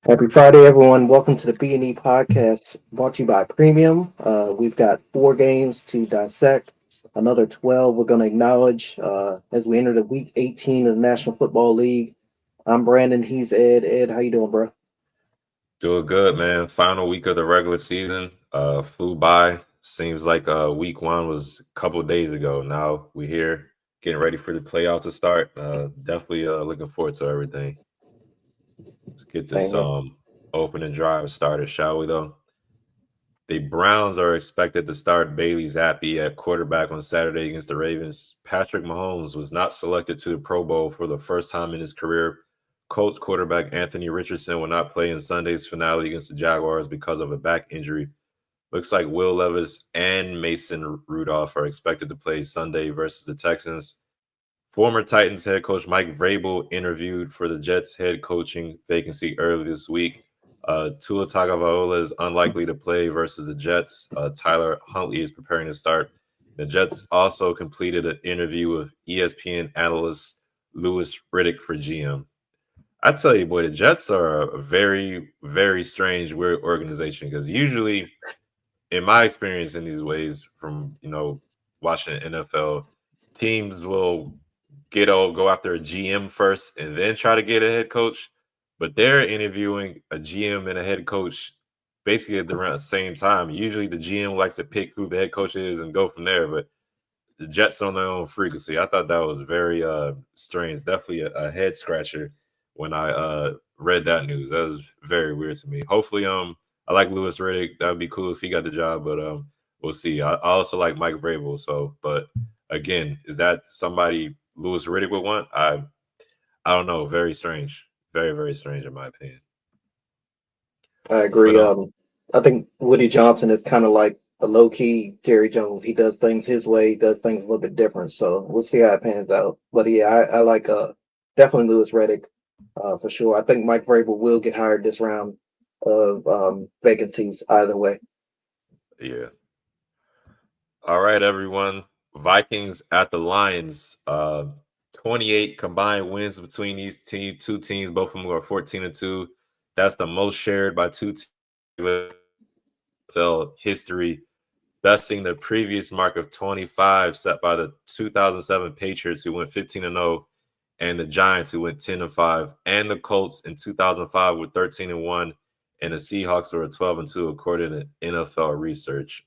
Happy Friday, everyone. Welcome to the B&E Podcast brought to you by Premium. We've got four games to dissect, another 12 we're going to acknowledge as we enter the week 18 of the National Football League. I'm Brandon. He's Ed. Ed, how you doing, bro? Doing good, man. Final week of the regular season flew by. Seems like week one was a couple of days ago. Now we're here getting ready for the playoffs to start. Definitely looking forward to everything. Let's get this Same here. opening drive started, shall we, though? The Browns are expected to start Bailey Zappi at quarterback on Saturday against the Ravens. Patrick Mahomes was not selected to the Pro Bowl for the first time in his career. Colts quarterback Anthony Richardson will not play in Sunday's finale against the Jaguars because of a back injury. Looks like Will Levis and Mason Rudolph are expected to play Sunday versus the Texans. Former Titans head coach Mike Vrabel interviewed for the Jets head coaching vacancy early this week. Tua Tagovailoa is unlikely to play versus the Jets. Tyler Huntley is preparing to start. The Jets also completed an interview with ESPN analyst Louis Riddick for GM. I tell you, boy, the Jets are a very, very strange, weird organization because usually, in my experience in these ways, from watching the NFL, teams will go after a GM first and then try to get a head coach. But they're interviewing a GM and a head coach basically at the same time. Usually, the GM likes to pick who the head coach is and go from there. But the Jets on their own frequency. I thought that was very strange. Definitely a head scratcher when I read that news. That was very weird to me. Hopefully, I like Louis Riddick. That would be cool if he got the job, but we'll see. I also like Mike Vrabel. So, but again, is that somebody Louis Riddick would want? I don't know. Very strange. Very, very strange in my opinion. I But agree. I think Woody Johnson is kind of like a low key Terry Jones. He does things his way, he does things a little bit different. So we'll see how it pans out. But yeah, I like definitely Lewis Reddick for sure. I think Mike Vrabel will get hired this round of vacancies either way. yeah. All right, everyone. Vikings at the Lions. 28 combined wins between these two teams. Both of them are 14-2. That's the most shared by two teams in NFL history, besting the previous mark of 25 set by the 2007 Patriots, who went 15-0, and the Giants, who went 10-5, and the Colts in 2005 with 13-1, and the Seahawks were 12-2 according to NFL research.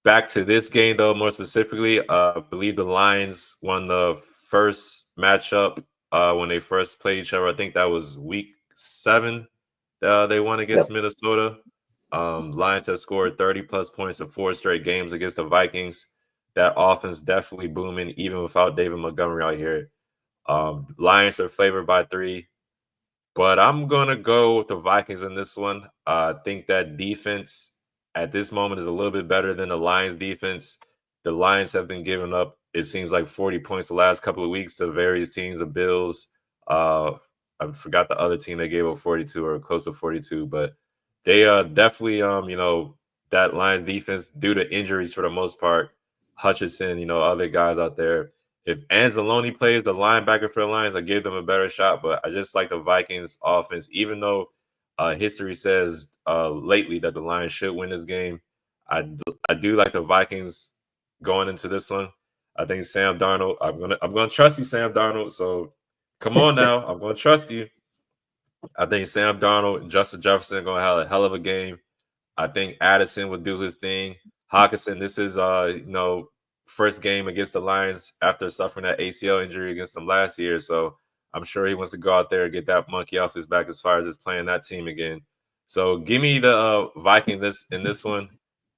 Back to this game, though, more specifically, I believe the Lions won the first matchup when they first played each other. I think that was week 7. They won against Yep. Minnesota. Lions have scored 30-plus points in 4 straight games against the Vikings. That offense definitely booming, even without David Montgomery out here. Lions are favored by 3, but I'm going to go with the Vikings in this one. I think that defense at this moment is a little bit better than the Lions defense. The Lions have been giving up, it seems like 40 points the last couple of weeks to various teams, the Bills. I forgot the other team they gave up 42 or close to 42, but they definitely, that Lions defense, due to injuries for the most part, Hutchinson, other guys out there. If Anzalone plays the linebacker for the Lions, I give them a better shot, but I just like the Vikings offense, even though history says lately that the Lions should win this game. I do like the Vikings going into this one. I think Sam Darnold. I'm gonna trust you, Sam Darnold. So come on now, I'm gonna trust you. I think Sam Darnold and Justin Jefferson are gonna have a hell of a game. I think Addison will do his thing. Hawkinson, this is first game against the Lions after suffering that ACL injury against them last year. So I'm sure he wants to go out there and get that monkey off his back as far as just playing that team again. So give me the Vikings in this one.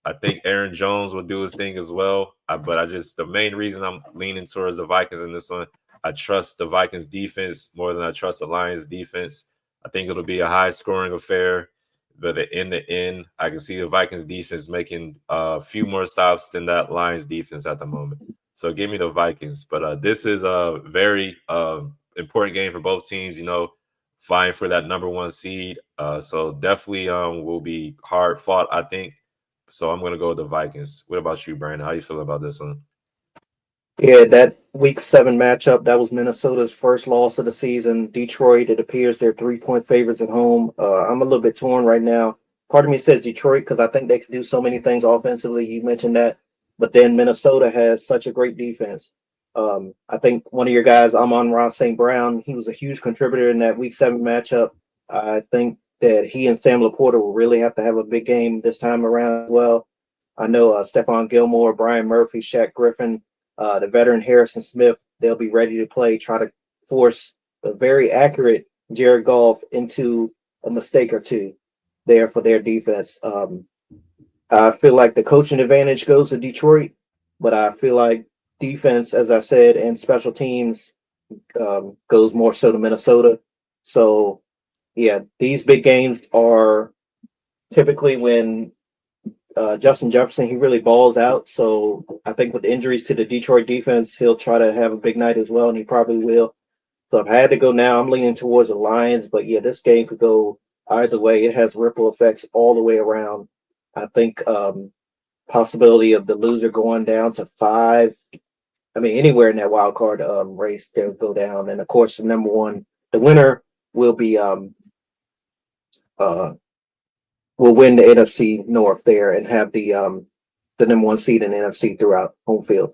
I think Aaron Jones will do his thing as well. But the main reason I'm leaning towards the Vikings in this one, I trust the Vikings defense more than I trust the Lions defense. I think it'll be a high scoring affair. But in the end, I can see the Vikings defense making a few more stops than that Lions defense at the moment. So give me the Vikings. But this is a very important game for both teams, vying for that number 1 seed. So definitely will be hard fought, I think. So I'm going to go with the Vikings. What about you, Brandon? How you feel about this one? Yeah, that week 7 matchup, that was Minnesota's first loss of the season. Detroit, it appears they're 3-point favorites at home. I'm a little bit torn right now. Part of me says Detroit because I think they can do so many things offensively. You mentioned that. But then Minnesota has such a great defense. I think one of your guys, Amon-Ra St. Brown, he was a huge contributor in that week 7 matchup. I think that he and Sam Laporta will really have to have a big game this time around as well. I know Stephon Gilmore, Brian Murphy, Shaq Griffin, the veteran Harrison Smith, they'll be ready to play, try to force a very accurate Jared Goff into a mistake or two there for their defense. I feel like the coaching advantage goes to Detroit, but I feel like defense, as I said, and special teams goes more so to Minnesota. So, yeah, these big games are typically when Justin Jefferson, he really balls out. So I think with the injuries to the Detroit defense, he'll try to have a big night as well, and he probably will. So if I had to go now, I'm leaning towards the Lions. But yeah, this game could go either way. It has ripple effects all the way around. I think possibility of the loser going down to 5. I mean, anywhere in that wild card race, they'll go down. And of course, the number one, the winner will be uh, will win the NFC North there and have the number one seed in the NFC throughout home field.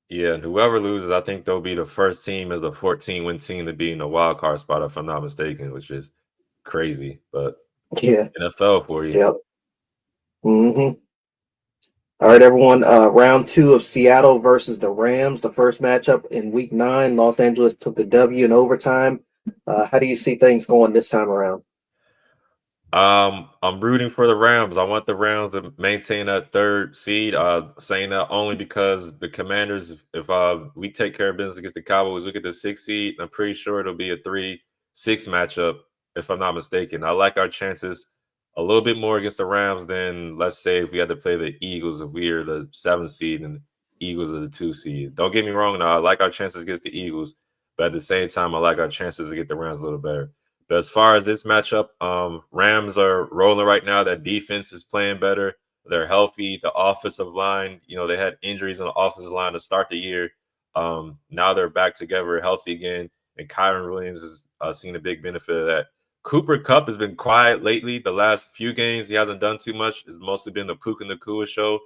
Yeah, and whoever loses, I think they'll be the first team as a 14-win team to be in the wild card spot, if I'm not mistaken, which is crazy. But Yeah. NFL for you. Yep. Mm-hmm. All right, everyone. Round 2 of Seattle versus the Rams. The first matchup in Week 9. Los Angeles took the W in overtime. How do you see things going this time around? I'm rooting for the Rams. I want the Rams to maintain that 3rd seed. Saying that only because the Commanders, if we take care of business against the Cowboys, we get the 6th seed. I'm pretty sure it'll be a 3-6 matchup, if I'm not mistaken. I like our chances a little bit more against the Rams than, let's say, if we had to play the Eagles, if we are the 7th seed and the Eagles are the 2 seed. Don't get me wrong. Now, I like our chances against the Eagles, but at the same time, I like our chances to get the Rams a little better. But as far as this matchup, Rams are rolling right now. That defense is playing better. They're healthy. The offensive line, they had injuries on the offensive line to start the year. Now they're back together, healthy again. And Kyron Williams has seen a big benefit of that. Cooper Kupp has been quiet lately. The last few games, he hasn't done too much. It's mostly been the Puka Nacua show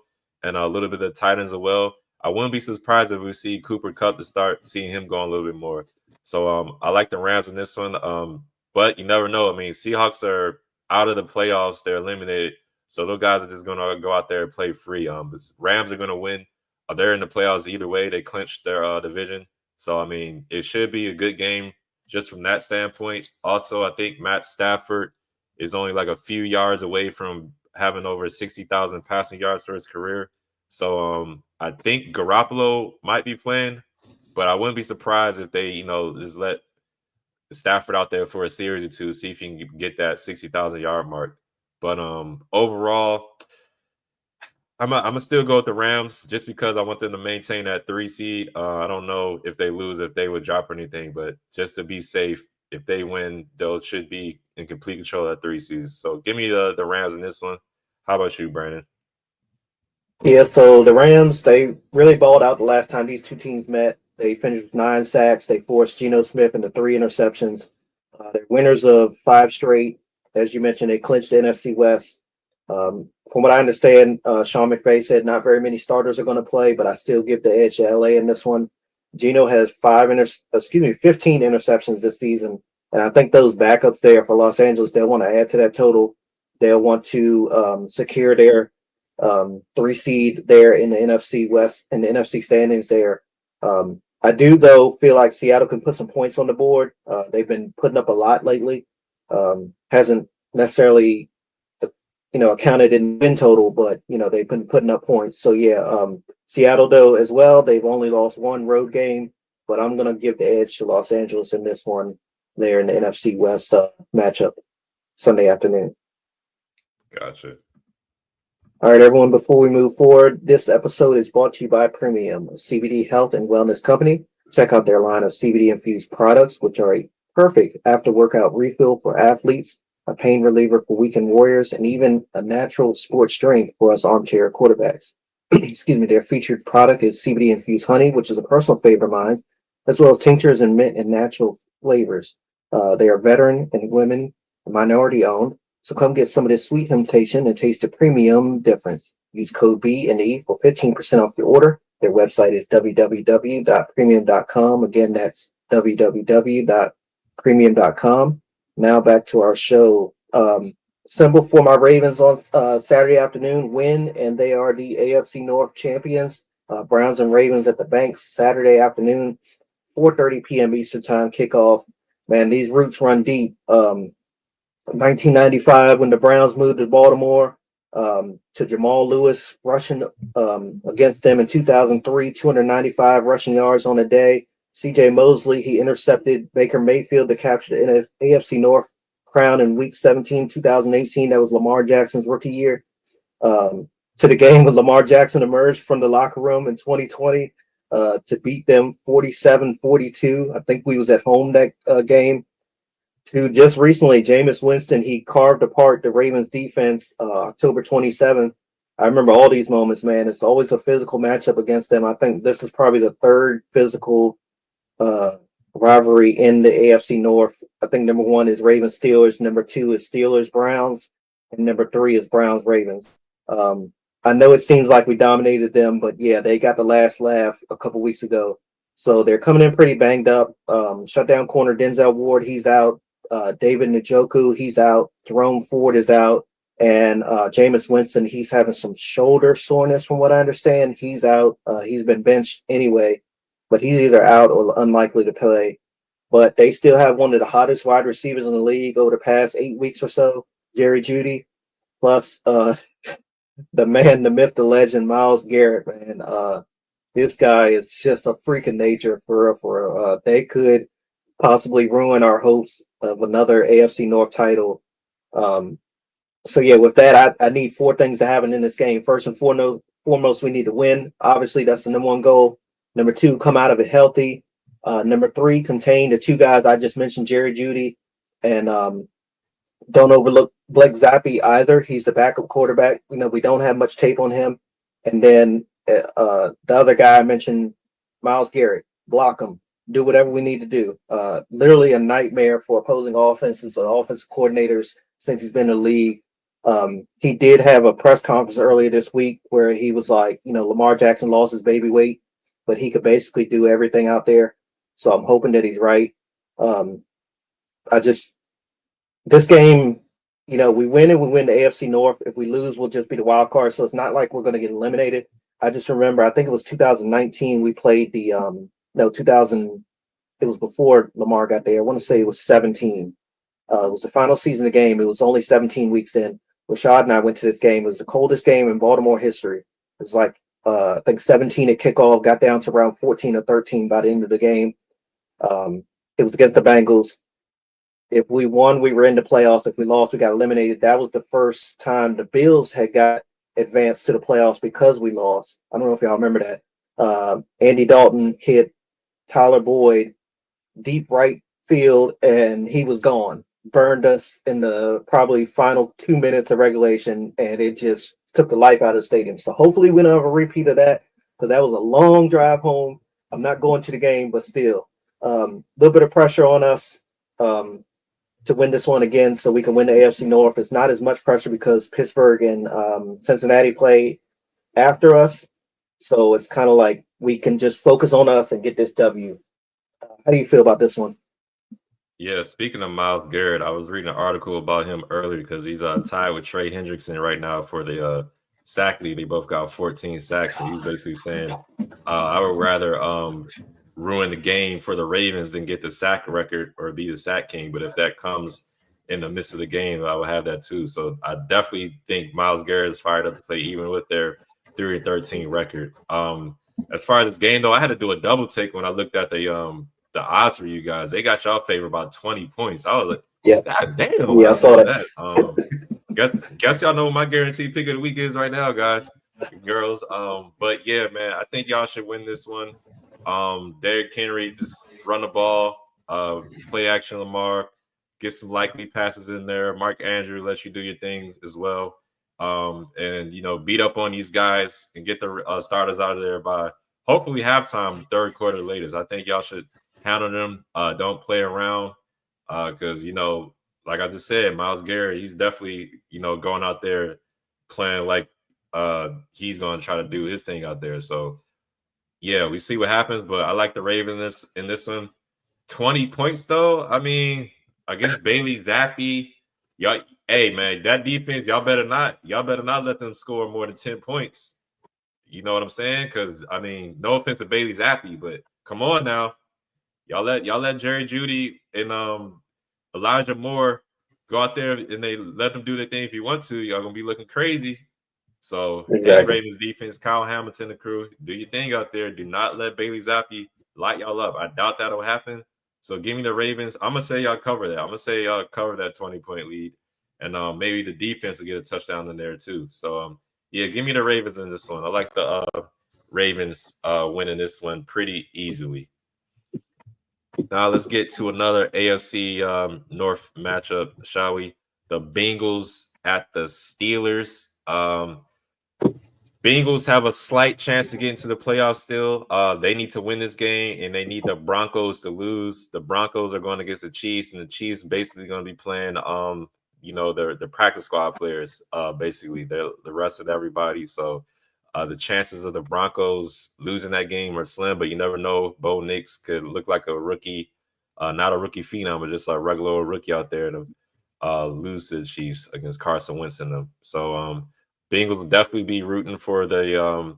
and a little bit of Titans as well. I wouldn't be surprised if we see Cooper Kupp to start seeing him going a little bit more. So I like the Rams in this one. But you never know. I mean, Seahawks are out of the playoffs. They're eliminated. So those guys are just going to go out there and play free. But Rams are going to win. They're in the playoffs either way. They clinched their division. So, I mean, it should be a good game just from that standpoint. Also, I think Matt Stafford is only like a few yards away from having over 60,000 passing yards for his career. So, I think Garoppolo might be playing, but I wouldn't be surprised if they, just let Stafford out there for a series or two, see if he can get that 60,000 yard mark. But overall, I'm gonna still go with the Rams just because I want them to maintain that 3 seed. I don't know if they lose, if they would drop or anything, but just to be safe, if they win, they should be in complete control of that 3 seed. So give me the Rams in this one. How about you, Brandon? Yeah, so the Rams, they really balled out the last time these two teams met. They finished with 9 sacks. They forced Geno Smith into 3 interceptions. They're winners of 5 straight. As you mentioned, they clinched the NFC West. From what I understand, Sean McVay said not very many starters are going to play, but I still give the edge to LA in this one. Geno has 15 interceptions this season, and I think those backups there for Los Angeles, they'll want to add to that total. They'll want to secure their 3 seed there in the NFC West and the NFC standings there. I do though feel like Seattle can put some points on the board. They've been putting up a lot lately. Hasn't necessarily accounted in win total, but they've been putting up points. So yeah, Seattle though as well. They've only lost 1 road game, but I'm gonna give the edge to Los Angeles in this one there in the NFC West matchup Sunday afternoon. Gotcha. All right, everyone, before we move forward, this episode is brought to you by Premium, a CBD health and wellness company. Check out their line of CBD-infused products, which are a perfect after-workout refill for athletes, a pain reliever for weekend warriors, and even a natural sports drink for us armchair quarterbacks. excuse me, their featured product is CBD infused honey, which is a personal favorite of mine, as well as tinctures and mint and natural flavors. They are veteran and women minority owned. So come get some of this sweet temptation and taste the premium difference. Use code B&E for 15% off your order. Their website is www.premium.com. Again, that's www.premium.com. Now back to our show. Symbol for my Ravens on Saturday afternoon win, and they are the AFC North champions. Browns and Ravens at the bank Saturday afternoon, 4:30 p.m. Eastern Time kickoff. Man, these roots run deep. 1995 when the Browns moved to Baltimore, to Jamal Lewis rushing against them in 2003, 295 rushing yards on a day. C.J. Mosley, he intercepted Baker Mayfield to capture the AFC North crown in Week 17, 2018. That was Lamar Jackson's rookie year. To the game when Lamar Jackson emerged from the locker room in 2020 to beat them 47-42. I think we was at home that game. To just recently, Jameis Winston, he carved apart the Ravens defense October 27th. I remember all these moments, man. It's always a physical matchup against them. I think this is probably the third physical rivalry in the AFC North. I think number one is Ravens Steelers, number two is Steelers Browns, and number three is Browns Ravens. I know it seems like we dominated them, but yeah, they got the last laugh a couple weeks ago. So they're coming in pretty banged up. Shutdown corner Denzel Ward, he's out. David Njoku, he's out. Jerome Ford is out. And Jameis Winston, he's having some shoulder soreness from what I understand. He's out. He's been benched anyway, but he's either out or unlikely to play. But they still have one of the hottest wide receivers in the league over the past 8 weeks or so, Jerry Jeudy, plus the man, the myth, the legend, Myles Garrett, man. This guy is just a freak of nature for real. They could possibly ruin our hopes of another AFC North title. So yeah, with that, I need four things to happen in this game. First and foremost, we need to win. Obviously, that's the number one goal. Number two, come out of it healthy. Number three, contain the two guys I just mentioned, Jerry Jeudy, and don't overlook Blake Zappi either. He's the backup quarterback. We don't have much tape on him. And then the other guy I mentioned, Myles Garrett, block him. Do whatever we need to do. Literally a nightmare for opposing offenses or offensive coordinators since he's been in the league. He did have a press conference earlier this week where he was like, Lamar Jackson lost his baby weight, but he could basically do everything out there. So I'm hoping that he's right. This game, we win and we win the AFC North. If we lose, we'll just be the wild card. So it's not like we're going to get eliminated. I just remember, I think it was 2019, we played the 2000. It was before Lamar got there. I want to say it was 17. It was the final season of the game. It was only 17 weeks in. Rashad and I went to this game. It was the coldest game in Baltimore history. It was like, I think 17 at kickoff, got down to around 14 or 13 by the end of the game. It was against the Bengals. If we won, we were in the playoffs. If we lost, we got eliminated. That was the first time the Bills had got advanced to the playoffs because we lost. I don't know if y'all remember that. Andy Dalton hit Tyler Boyd deep right field, and he was gone. Burned us in the probably final 2 minutes of regulation, and it just took the life out of the stadium. So hopefully we don't have a repeat of that, because that was a long drive home. I'm not going to the game, but still, little bit of pressure on us to win this one again so we can win the AFC North. It's not as much pressure because Pittsburgh and Cincinnati play after us. So it's kind of like we can just focus on us and get this W. How do you feel about this one? Yeah, speaking of Myles Garrett, I was reading an article about him earlier because he's tied with Trey Hendrickson right now for the sack lead. They both got 14 sacks, and he's basically saying, I would rather ruin the game for the Ravens than get the sack record or be the sack king. But if that comes in the midst of the game, I will have that too. So I definitely think Myles Garrett is fired up to play even with their 3-13 record. As far as this game, though, I had to do a double take when I looked at the odds for you guys. They got y'all favor about 20 points. I was like, yeah, God damn. Yeah, I saw that. Guess y'all know what my guaranteed pick of the week is right now, guys, girls. But yeah, man, I think y'all should win this one. Derrick Henry, just run the ball, play action Lamar, get some likely passes in there. Mark Andrew lets you do your things as well. and beat up on these guys and get the starters out of there by hopefully halftime, third quarter latest. I think y'all should handle them. Don't play around because like I just said, Myles Garrett, he's definitely going out there playing like he's going to try to do his thing out there. So yeah, we see what happens. But I like the Ravens in this one. 20 points though. I mean, against Bailey Zappi, y'all. Hey man, that defense, y'all better not let them score more than 10 points. You know what I'm saying? Because I mean, no offense to Bailey Zappi, but come on now, y'all let Jerry Jeudy and Elijah Moore go out there and they let them do their thing if you want to. Y'all gonna be looking crazy. So this Exactly. Ravens defense, Kyle Hamilton, the crew, do your thing out there. Do not let Bailey Zappi light y'all up. I doubt that'll happen. So give me the Ravens. I'm gonna say y'all cover that. I'm gonna say y'all cover that 20-point lead, and maybe the defense will get a touchdown in there too. So yeah, give me the Ravens in this one. I like the Ravens winning this one pretty easily. Now let's get to another AFC North matchup, shall we? The Bengals at the Steelers. Bengals have a slight chance to get into the playoffs still. They need to win this game, and they need the Broncos to lose. The Broncos are going against the Chiefs, and the Chiefs basically going to be playing, the practice squad players, basically the rest of everybody. So the chances of the Broncos losing that game are slim, but you never know. Bo Nix could look like a rookie, not a rookie phenom, but just a regular rookie out there to lose to the Chiefs against Carson Wentz and them. So Bengals will definitely be rooting for the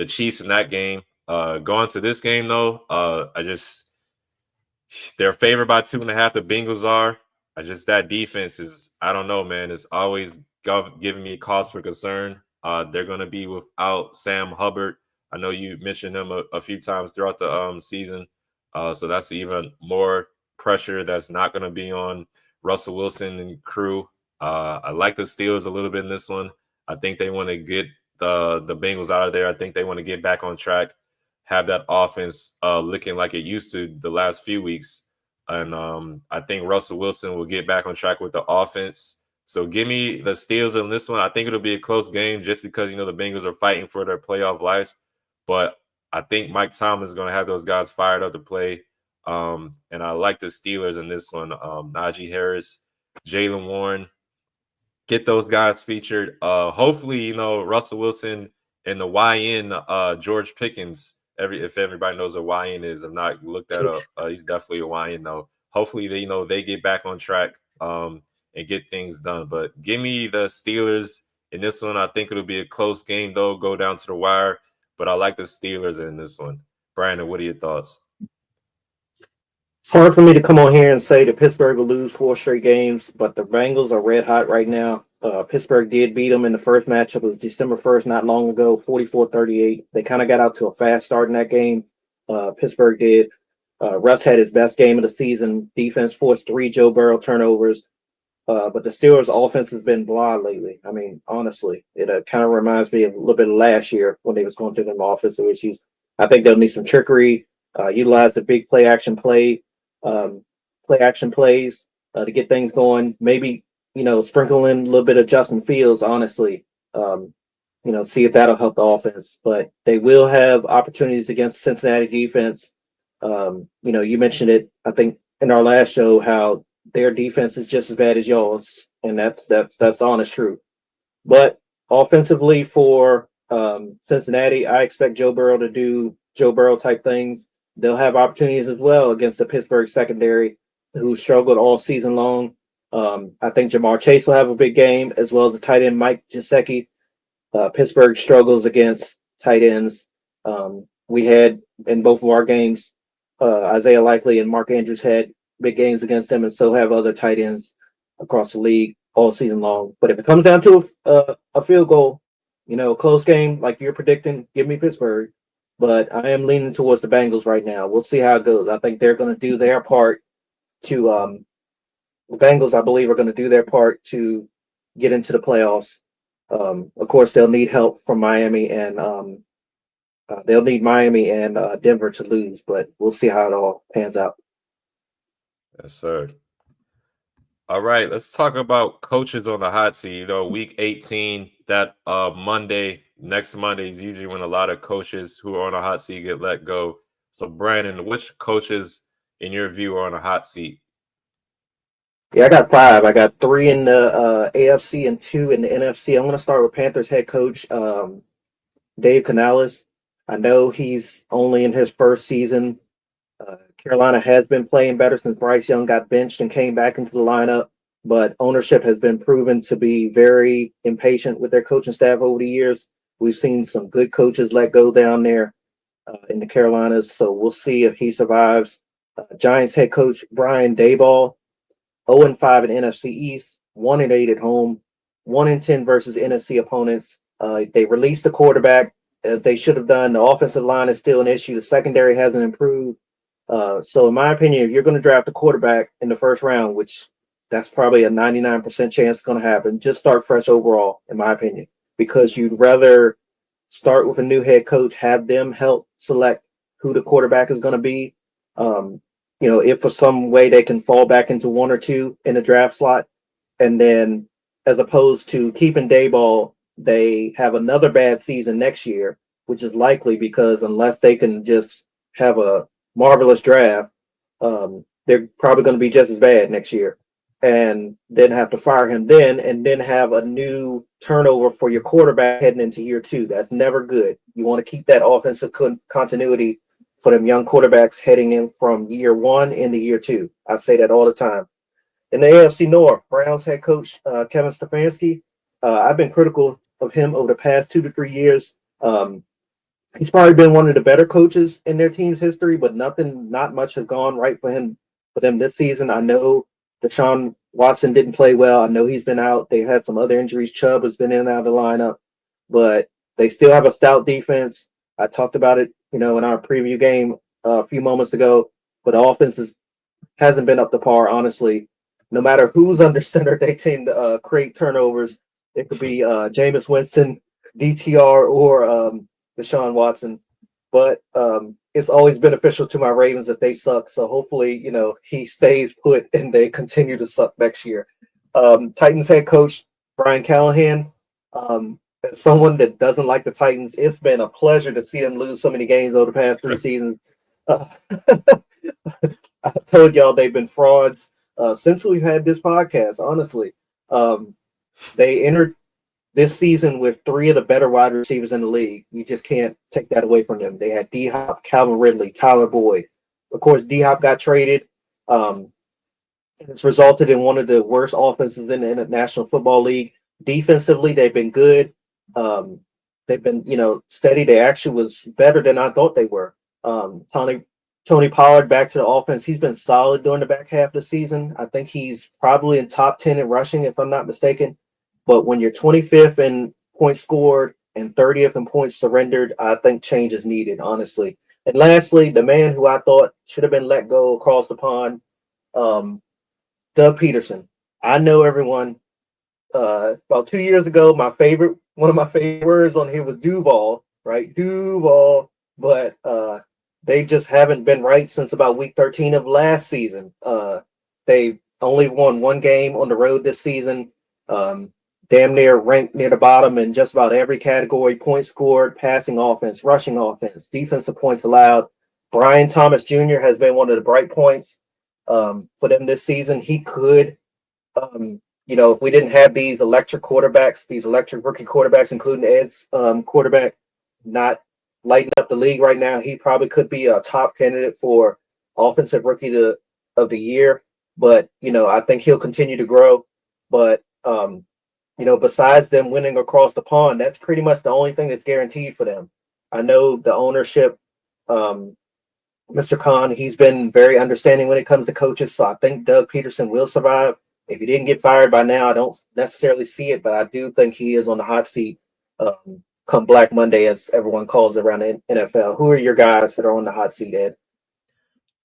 Chiefs in that game. Going to this game though, they're favored by 2.5. The Bengals are. That defense is, I don't know, man. It's always giving me cause for concern. They're going to be without Sam Hubbard. I know you mentioned him a few times throughout the season. So that's even more pressure that's not going to be on Russell Wilson and crew. I like the Steelers a little bit in this one. I think they want to get the Bengals out of there. I think they want to get back on track, have that offense looking like it used to the last few weeks. And I think Russell Wilson will get back on track with the offense. So give me the Steelers in this one. I think it'll be a close game just because, the Bengals are fighting for their playoff lives. But I think Mike Tomlin is going to have those guys fired up to play. And I like the Steelers in this one. Najee Harris, Jalen Warren, get those guys featured. Hopefully, Russell Wilson and the YN, George Pickens. If everybody knows what YN is, if not, look that up. He's definitely a YN though. Hopefully, they get back on track and get things done. But give me the Steelers in this one. I think it'll be a close game though, go down to the wire. But I like the Steelers in this one. Brandon, what are your thoughts? It's hard for me to come on here and say that Pittsburgh will lose 4 straight games, but the Bengals are red hot right now. Pittsburgh did beat them in the first matchup. It was December 1st, not long ago, 44-38. They kind of got out to a fast start in that game. Pittsburgh did. Russ had his best game of the season. Defense forced 3 Joe Burrow turnovers. But the Steelers' offense has been blah lately. I mean, honestly, it kind of reminds me of a little bit of last year when they was going through them offensive issues. I think they'll need some trickery, utilize the big play action plays to get things going. Maybe, sprinkle in a little bit of Justin Fields, honestly. See if that'll help the offense. But they will have opportunities against the Cincinnati defense. You mentioned it, I think, in our last show, how their defense is just as bad as yours, and that's the honest truth. But offensively for Cincinnati, I expect Joe Burrow to do Joe Burrow type things. They'll have opportunities as well against the Pittsburgh secondary, who struggled all season long. I think Jamar Chase will have a big game, as well as the tight end Mike Gesicki. Pittsburgh struggles against tight ends. We had in both of our games, Isaiah Likely and Mark Andrews had big games against them, and so have other tight ends across the league all season long. But if it comes down to a field goal, a close game like you're predicting, give me Pittsburgh. But I am leaning towards the Bengals right now. We'll see how it goes. I think they're going to do their part to the Bengals, I believe, are going to do their part to get into the playoffs. Of course, they'll need help from Miami, and they'll need Miami and Denver to lose. But we'll see how it all pans out. Yes, sir. All right, let's talk about coaches on the hot seat. Week 18, that next Monday is usually when a lot of coaches who are on the hot seat get let go. So, Brandon, which coaches, in your view, are on the hot seat? Yeah, I got five. I got three in the AFC and two in the NFC. I'm going to start with Panthers head coach Dave Canales. I know he's only in his first season. Carolina has been playing better since Bryce Young got benched and came back into the lineup, but ownership has been proven to be very impatient with their coaching staff over the years. We've seen some good coaches let go down there in the Carolinas, so we'll see if he survives. Giants head coach Brian Daboll, 0-5 in NFC East, 1-8 at home, 1-10 versus NFC opponents. They released the quarterback as they should have done. The offensive line is still an issue. The secondary hasn't improved. So in my opinion, if you're going to draft a quarterback in the first round, which that's probably a 99% chance it's going to happen, just start fresh overall, in my opinion, because you'd rather start with a new head coach, have them help select who the quarterback is going to be. If for some way they can fall back into one or two in the draft slot, and then as opposed to keeping Dayball, they have another bad season next year, which is likely because unless they can just have a marvelous draft, they're probably going to be just as bad next year, and then have to fire him then, and then have a new turnover for your quarterback heading into year two. That's never good. You want to keep that offensive continuity for them young quarterbacks heading in from year one into year two. I say that all the time. In the AFC North, Browns head coach Kevin Stefanski, I've been critical of him over the past 2 to 3 years. He's probably been one of the better coaches in their team's history, but not much has gone right for them this season. I know Deshaun Watson didn't play well. I know he's been out. They had some other injuries. Chubb has been in and out of the lineup, but they still have a stout defense. I talked about it, in our preview game a few moments ago, but the offense hasn't been up to par, honestly. No matter who's under center, they tend to create turnovers. It could be Jameis Winston, DTR, or Deshaun Watson. But it's always beneficial to my Ravens that they suck. So hopefully, he stays put and they continue to suck next year. Titans head coach Brian Callahan. As someone that doesn't like the Titans, it's been a pleasure to see them lose so many games over the past 3 seasons. I told y'all they've been frauds since we've had this podcast, honestly. They entered this season with three of the better wide receivers in the league. You just can't take that away from them. They had D-Hop, Calvin Ridley, Tyler Boyd. Of course, D-Hop got traded. It's resulted in one of the worst offenses in the National Football League. Defensively, they've been good. They've been, steady. They actually was better than I thought they were. Tony Pollard back to the offense. He's been solid during the back half of the season. I think he's probably in top 10 in rushing, if I'm not mistaken. But when you're 25th in points scored and 30th in points surrendered, I think change is needed, honestly. And lastly, the man who I thought should have been let go across the pond, Doug Peterson. I know everyone. About 2 years ago, one of my favorite words on here was Duval, right? Duval. But they just haven't been right since about week 13 of last season. They only won one game on the road this season. Damn near ranked near the bottom in just about every category: points scored, passing offense, rushing offense, defensive points allowed. Brian Thomas Jr. has been one of the bright points for them this season. He could, if we didn't have these electric quarterbacks, these electric rookie quarterbacks, including Ed's quarterback, not lighting up the league right now, he probably could be a top candidate for offensive rookie of the year. But, I think he'll continue to grow. But, besides them winning across the pond, that's pretty much the only thing that's guaranteed for them. I know the ownership, Mr. Khan, he's been very understanding when it comes to coaches. So I think Doug Peterson will survive. If he didn't get fired by now, I don't necessarily see it, but I do think he is on the hot seat come Black Monday, as everyone calls it around the NFL. Who are your guys that are on the hot seat, Ed?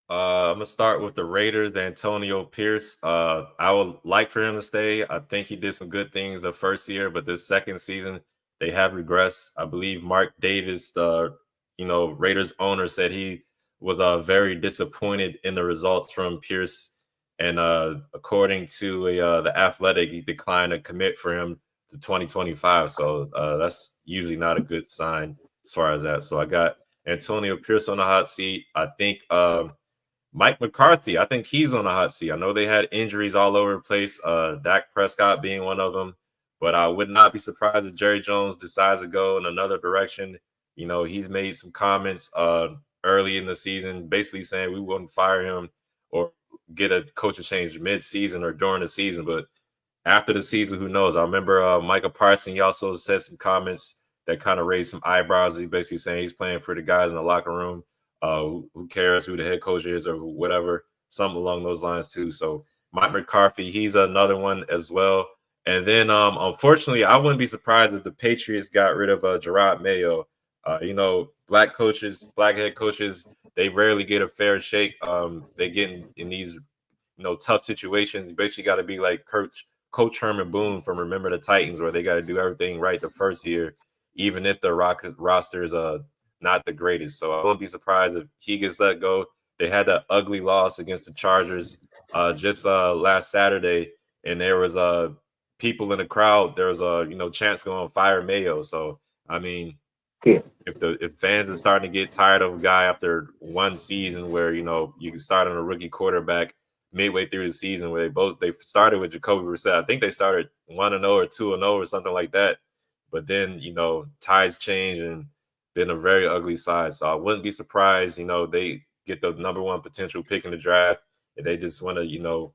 I'm gonna start with the Raiders. Antonio Pierce. I would like for him to stay. I think he did some good things the first year, but this second season they have regressed. I believe Mark Davis, the Raiders owner, said he was very disappointed in the results from Pierce And according to the Athletic, he declined to commit for him to 2025. So that's usually not a good sign as far as that. So I got Antonio Pierce on the hot seat. I think Mike McCarthy, I think he's on the hot seat. I know they had injuries all over the place, Dak Prescott being one of them, but I would not be surprised if Jerry Jones decides to go in another direction. You know, he's made some comments early in the season, basically saying we wouldn't fire him or get a coaching change mid-season or during the season, but after the season, who knows? I remember Micah Parsons, he also said some comments that kind of raised some eyebrows. He basically saying he's playing for the guys in the locker room. Who cares who the head coach is or whatever, something along those lines too. So Mike McCarthy, he's another one as well. And then unfortunately, I wouldn't be surprised if the Patriots got rid of Gerard Mayo. You know, black head coaches, they rarely get a fair shake. They get in these tough situations. You basically got to be like Coach Herman Boone from Remember the Titans, where they got to do everything right the first year, even if the roster is not the greatest. So I wouldn't be surprised if he gets let go. They had that ugly loss against the Chargers just last Saturday, and there was people in the crowd. There was chance going fire Mayo. So I mean, Yeah. if fans are starting to get tired of a guy after one season where you can start on a rookie quarterback midway through the season, where they started with Jacoby Brissett. I think they started 1-0 or 2-0 or something like that. But then tides change and been a very ugly side. So I wouldn't be surprised, they get the number one potential pick in the draft and they just want to,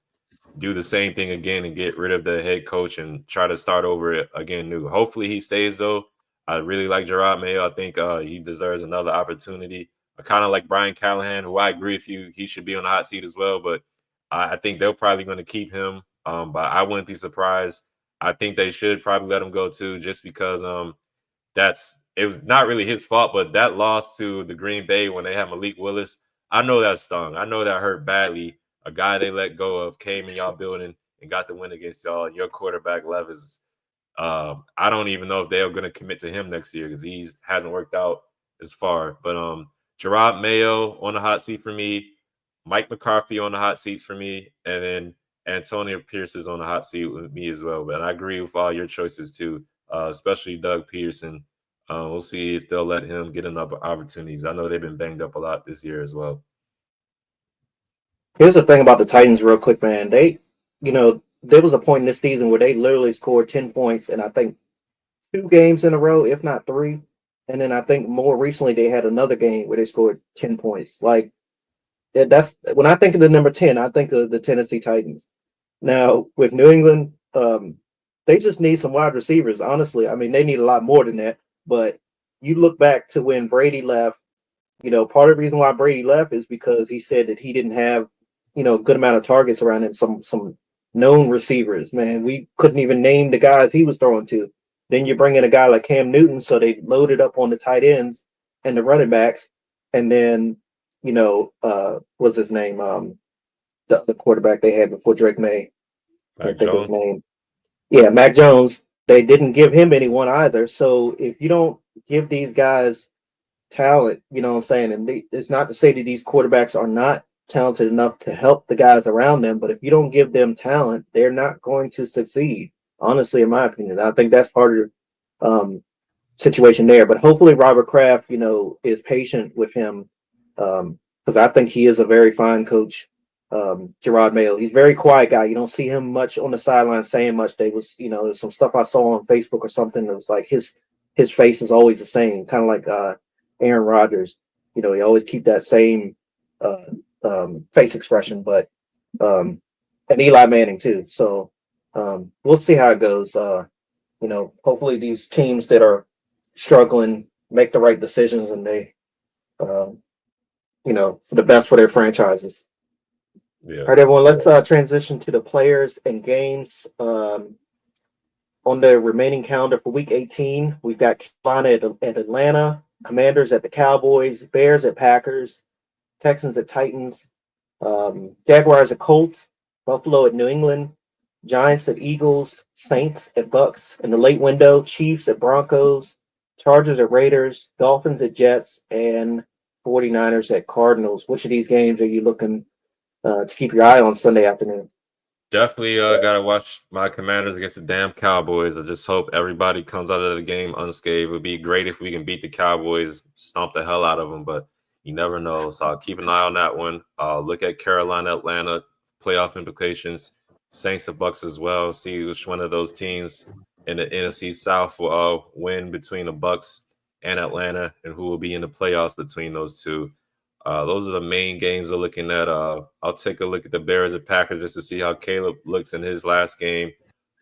do the same thing again and get rid of the head coach and try to start over again new. Hopefully he stays though. I really like Gerard Mayo. I think he deserves another opportunity. I kind of like Brian Callahan, who I agree with you. He should be on the hot seat as well, but I think they're probably going to keep him. But I wouldn't be surprised. I think they should probably let him go too, just because it was not really his fault, but that loss to the Green Bay when they had Malik Willis, I know that stung. I know that hurt badly. A guy they let go of came in y'all building and got the win against y'all. And your quarterback Levis, I don't even know if they're going to commit to him next year because he hasn't worked out as far. But Gerard Mayo on the hot seat for me, Mike McCarthy on the hot seat for me, and then Antonio Pierce is on the hot seat with me as well. But I agree with all your choices too, especially Doug Peterson. We'll see if they'll let him get enough opportunities. I know they've been banged up a lot this year as well. Here's the thing about the Titans real quick, man. There was a point in this season where they literally scored 10 points, and I think 2 games in a row, if not 3. And then I think more recently they had another game where they scored 10 points. Like, that's when I think of the number 10, I think of the Tennessee Titans. Now, with New England, they just need some wide receivers, honestly. I mean, they need a lot more than that. But you look back to when Brady left, part of the reason why Brady left is because he said that he didn't have, a good amount of targets around him, some known receivers. Man, we couldn't even name the guys he was throwing to. Then you bring in a guy like Cam Newton, so they loaded up on the tight ends and the running backs. And then, what's his name? The quarterback they had before Drake May. I can't think of his name. Yeah, Mac Jones. They didn't give him anyone either. So if you don't give these guys talent, you know what I'm saying? And it's not to say that these quarterbacks are not talented enough to help the guys around them, but if you don't give them talent, they're not going to succeed. Honestly, in my opinion, I think that's part of the situation there. But hopefully Robert Kraft, is patient with him because I think he is a very fine coach. Gerard Mayo, he's a very quiet guy. You don't see him much on the sideline saying much. There's some stuff I saw on Facebook or something that was like his face is always the same, kind of like Aaron Rodgers. He always keep that same face expression, but and Eli Manning too. So we'll see how it goes. Hopefully these teams that are struggling make the right decisions and they for the best for their franchises. Yeah. All right, everyone, let's transition to the players and games. On the remaining calendar for week 18, we've got Carolina at Atlanta, Commanders at the Cowboys, Bears at Packers, Texans at Titans, Jaguars at Colts, Buffalo at New England, Giants at Eagles, Saints at Bucks in the late window, Chiefs at Broncos, Chargers at Raiders, Dolphins at Jets, and 49ers at Cardinals. Which of these games are you looking to keep your eye on Sunday afternoon. Definitely gotta watch my Commanders against the damn Cowboys. I just hope everybody comes out of the game unscathed. It would be great if we can beat the Cowboys, stomp the hell out of them, but you never know. So I'll keep an eye on that one. Look at Carolina, Atlanta, playoff implications, Saints and Bucks as well. See which one of those teams in the NFC South will win between the Bucks and Atlanta, and who will be in the playoffs between those two. Those are the main games I'm looking at. I'll take a look at the Bears and Packers just to see how Caleb looks in his last game.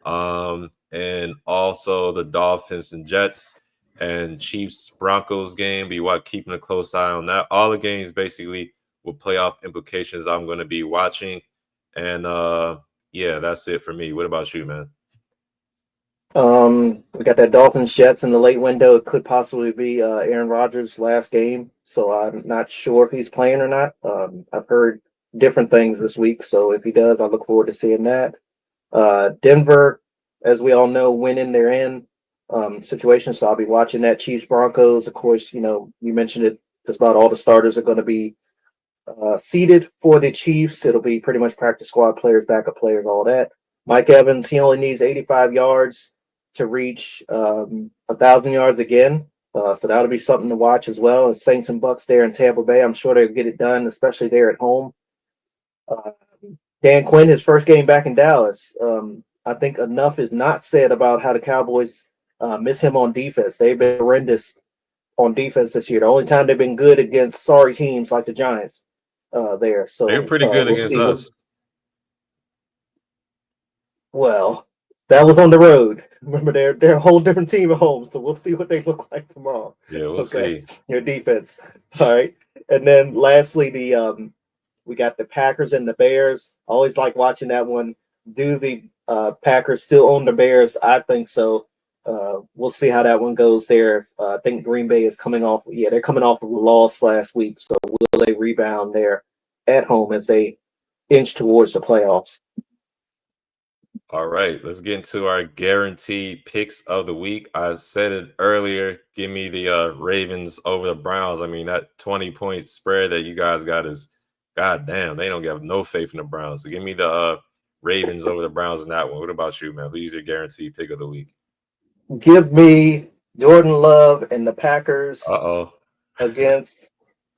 And also the Dolphins and Jets and Chiefs Broncos game. Keeping a close eye on that. All the games basically with playoff implications I'm going to be watching. And yeah, that's it for me. What about you, man? We got that Dolphins Jets in the late window. It could possibly be Aaron Rodgers' last game, so I'm not sure if he's playing or not. I've heard different things this week, so if he does, I look forward to seeing that. Denver, as we all know, winning their in situation, so I'll be watching that. Chiefs Broncos, of course, you mentioned it. Just about all the starters are going to be seated for the Chiefs. It'll be pretty much practice squad players, backup players, all that. Mike Evans, he only needs 85 yards to reach 1,000 yards again. So that'll be something to watch as well. As Saints and Bucks there in Tampa Bay, I'm sure they'll get it done, especially there at home. Dan Quinn, his first game back in Dallas. I think enough is not said about how the Cowboys miss him on defense. They've been horrendous on defense this year. The only time they've been good against sorry teams like the Giants there. So They were pretty good we'll against see. us. Well, that was on the road. Remember, they're a whole different team at home, so we'll see what they look like tomorrow. Yeah, we'll see. Your defense. All right. And then lastly, we got the Packers and the Bears. I always like watching that one. Do the Packers still own the Bears? I think so. We'll see how that one goes there. I think Green Bay is coming off. Yeah, they're coming off of a loss last week. So will they rebound there at home as they inch towards the playoffs? All right, let's get into our guaranteed picks of the week. I said it earlier. Give me the Ravens over the Browns. I mean, that 20-point spread that you guys got is, goddamn, they don't have no faith in the Browns. So give me the Ravens over the Browns in that one. What about you, man? Who's your guaranteed pick of the week? Give me Jordan Love and the Packers against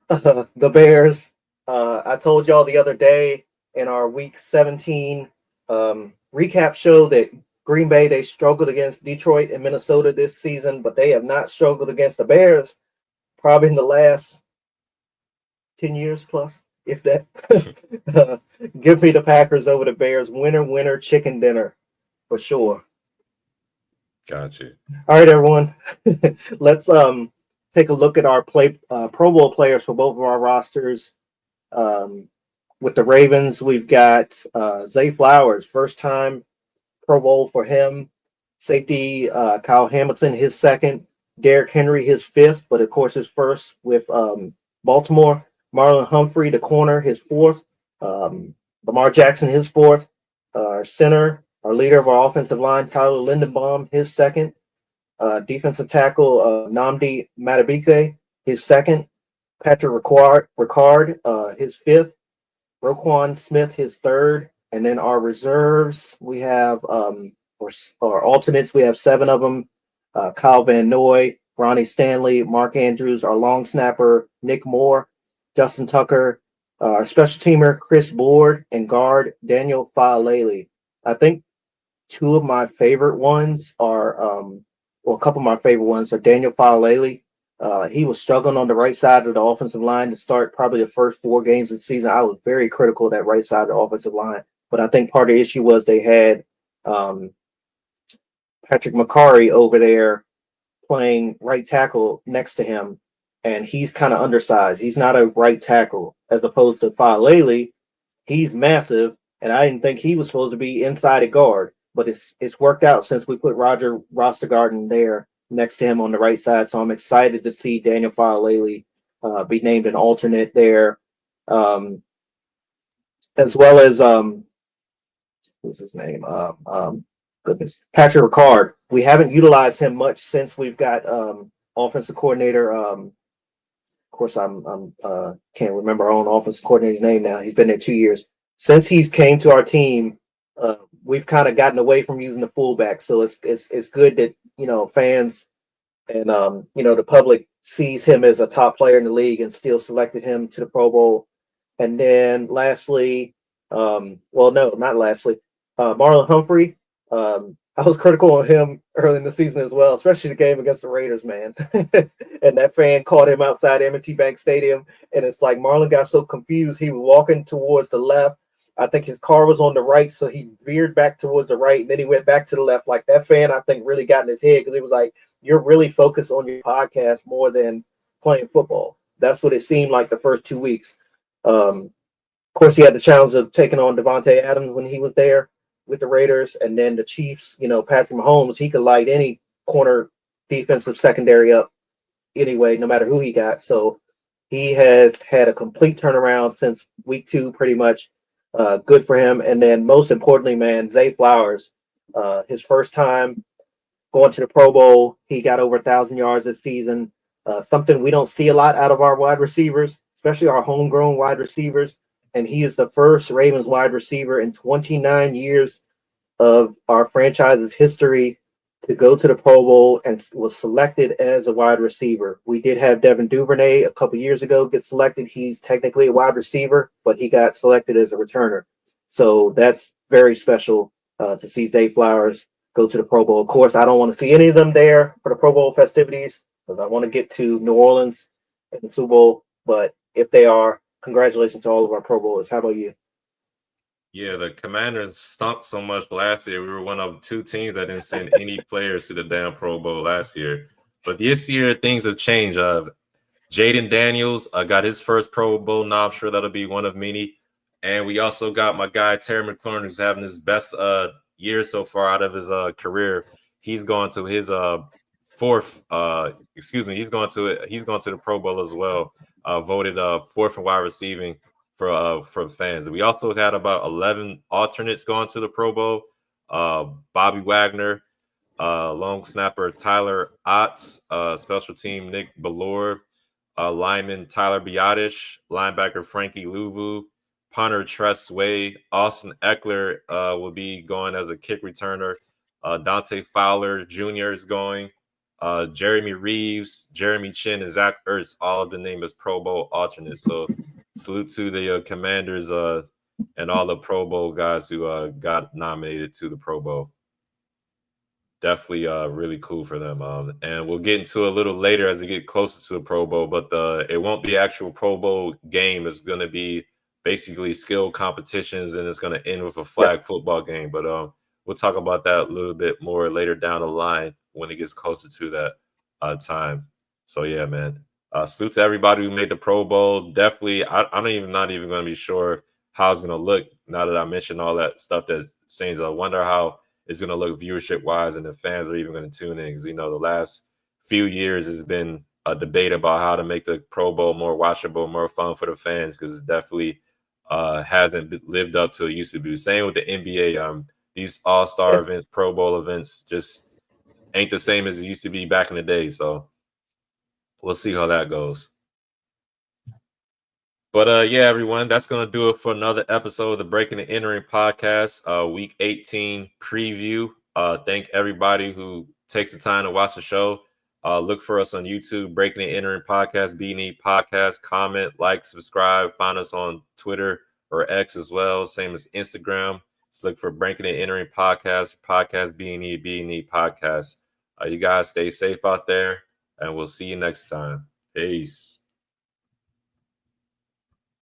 the Bears. I told y'all the other day in our Week 17 recap show that Green Bay, they struggled against Detroit and Minnesota this season, but they have not struggled against the Bears probably in the last 10 years plus, if that. Give me the Packers over the Bears. Winner, chicken dinner for sure. Gotcha. All right, everyone. Let's take a look at our Pro Bowl players for both of our rosters. With the Ravens, we've got Zay Flowers, first time Pro Bowl for him. Safety, Kyle Hamilton, his second. Derrick Henry, his fifth, but of course his first with Baltimore. Marlon Humphrey, the corner, his fourth. Lamar Jackson, his fourth. Our center, our leader of our offensive line, Tyler Lindenbaum, his second. Defensive tackle, Nnamdi Madubuike, his second. Patrick Ricard, his fifth. Roquan Smith, his third. And then our reserves, we have, our alternates, we have 7 of them. Kyle Van Noy, Ronnie Stanley, Mark Andrews, our long snapper, Nick Moore, Justin Tucker, our special teamer, Chris Board, and guard, Daniel Faalele. I think 2 of my favorite ones are, a couple of my favorite ones are Daniel Faalele. He was struggling on the right side of the offensive line to start probably the first 4 games of the season. I was very critical of that right side of the offensive line, but I think part of the issue was they had Patrick McCarry over there playing right tackle next to him, and he's kind of undersized. He's not a right tackle as opposed to Faalele. He's massive, and I didn't think he was supposed to be inside a guard, but it's worked out since we put Roger Rostergarden there next to him on the right side. So I'm excited to see Daniel Faalele be named an alternate there, as well as what's his name? Patrick Ricard. We haven't utilized him much since we've got offensive coordinator. Of course, I'm can't remember our own offensive coordinator's name now. He's been there 2 years. since he's came to our team, we've kind of gotten away from using the fullback. So it's good that fans and the public sees him as a top player in the league and still selected him to the Pro Bowl. And then lastly, well, no, not lastly, Marlon Humphrey. I was critical of him early in the season as well, especially the game against the Raiders, man. And that fan caught him outside M&T Bank Stadium, and it's like Marlon got so confused. He was walking towards the left. I think his car was on the right, so he veered back towards the right, and then he went back to the left. Like that fan, I think, really got in his head because it was like, you're really focused on your podcast more than playing football. That's what it seemed like the first 2 weeks. Of course, he had the challenge of taking on Devontae Adams when he was there with the Raiders, and then the Chiefs. Patrick Mahomes, he could light any corner defensive secondary up anyway, no matter who he got. So he has had a complete turnaround since week 2, pretty much. Good for him. And then most importantly, man, Zay Flowers, his first time going to the Pro Bowl, he got over 1,000 yards this season. Something we don't see a lot out of our wide receivers, especially our homegrown wide receivers. And he is the first Ravens wide receiver in 29 years of our franchise's history to go to the Pro Bowl and was selected as a wide receiver. We did have Devin Duvernay a couple years ago get selected. He's technically a wide receiver, but he got selected as a returner. So that's very special to see Zay Flowers go to the Pro Bowl. Of course, I don't want to see any of them there for the Pro Bowl festivities because I want to get to New Orleans and the Super Bowl. But if they are, congratulations to all of our Pro Bowlers. How about you? Yeah, the Commanders stunk so much last year. We were one of 2 teams that didn't send any players to the damn Pro Bowl last year. But this year, things have changed. Jaden Daniels got his first Pro Bowl. Now I'm sure that'll be one of many. And we also got my guy Terry McLaurin, who's having his best year so far out of his career. He's going to his fourth. He's going to it. He's going to the Pro Bowl as well. Voted fourth in wide receiving for fans. We also had about 11 alternates going to the Pro Bowl. Bobby Wagner, long snapper Tyler Otts, special team Nick Ballore, lineman Tyler Biotish, linebacker Frankie Louvu, punter Tress Way, Austin Eckler will be going as a kick returner. Dante Fowler Jr. is going. Jeremy Reeves, Jeremy Chin, and Zach Ertz, all of the name is Pro Bowl alternates. So salute to the Commanders and all the Pro Bowl guys who got nominated to the Pro Bowl. Definitely really cool for them. And we'll get into a little later as we get closer to the Pro Bowl, but it won't be actual Pro Bowl game. It's going to be basically skill competitions, and it's going to end with a flag football game. But we'll talk about that a little bit more later down the line when it gets closer to that time. So, yeah, man. Salute to everybody who made the Pro Bowl. Definitely, I'm not even going to be sure how it's going to look now that I mentioned all that stuff that seems. I wonder how it's going to look viewership-wise and the fans are even going to tune in because, the last few years has been a debate about how to make the Pro Bowl more watchable, more fun for the fans because it definitely hasn't lived up to it used to be. Same with the NBA. These all-star events, Pro Bowl events just ain't the same as it used to be back in the day. So we'll see how that goes. But yeah, everyone, that's going to do it for another episode of the Breaking and Entering podcast, week 18 preview. Thank everybody who takes the time to watch the show. Look for us on YouTube, Breaking and Entering podcast, B&E Podcast. Comment, like, subscribe. Find us on Twitter or X as well, same as Instagram. Just look for Breaking and Entering podcast, B&E Podcast. You guys stay safe out there, and we'll see you next time. Peace.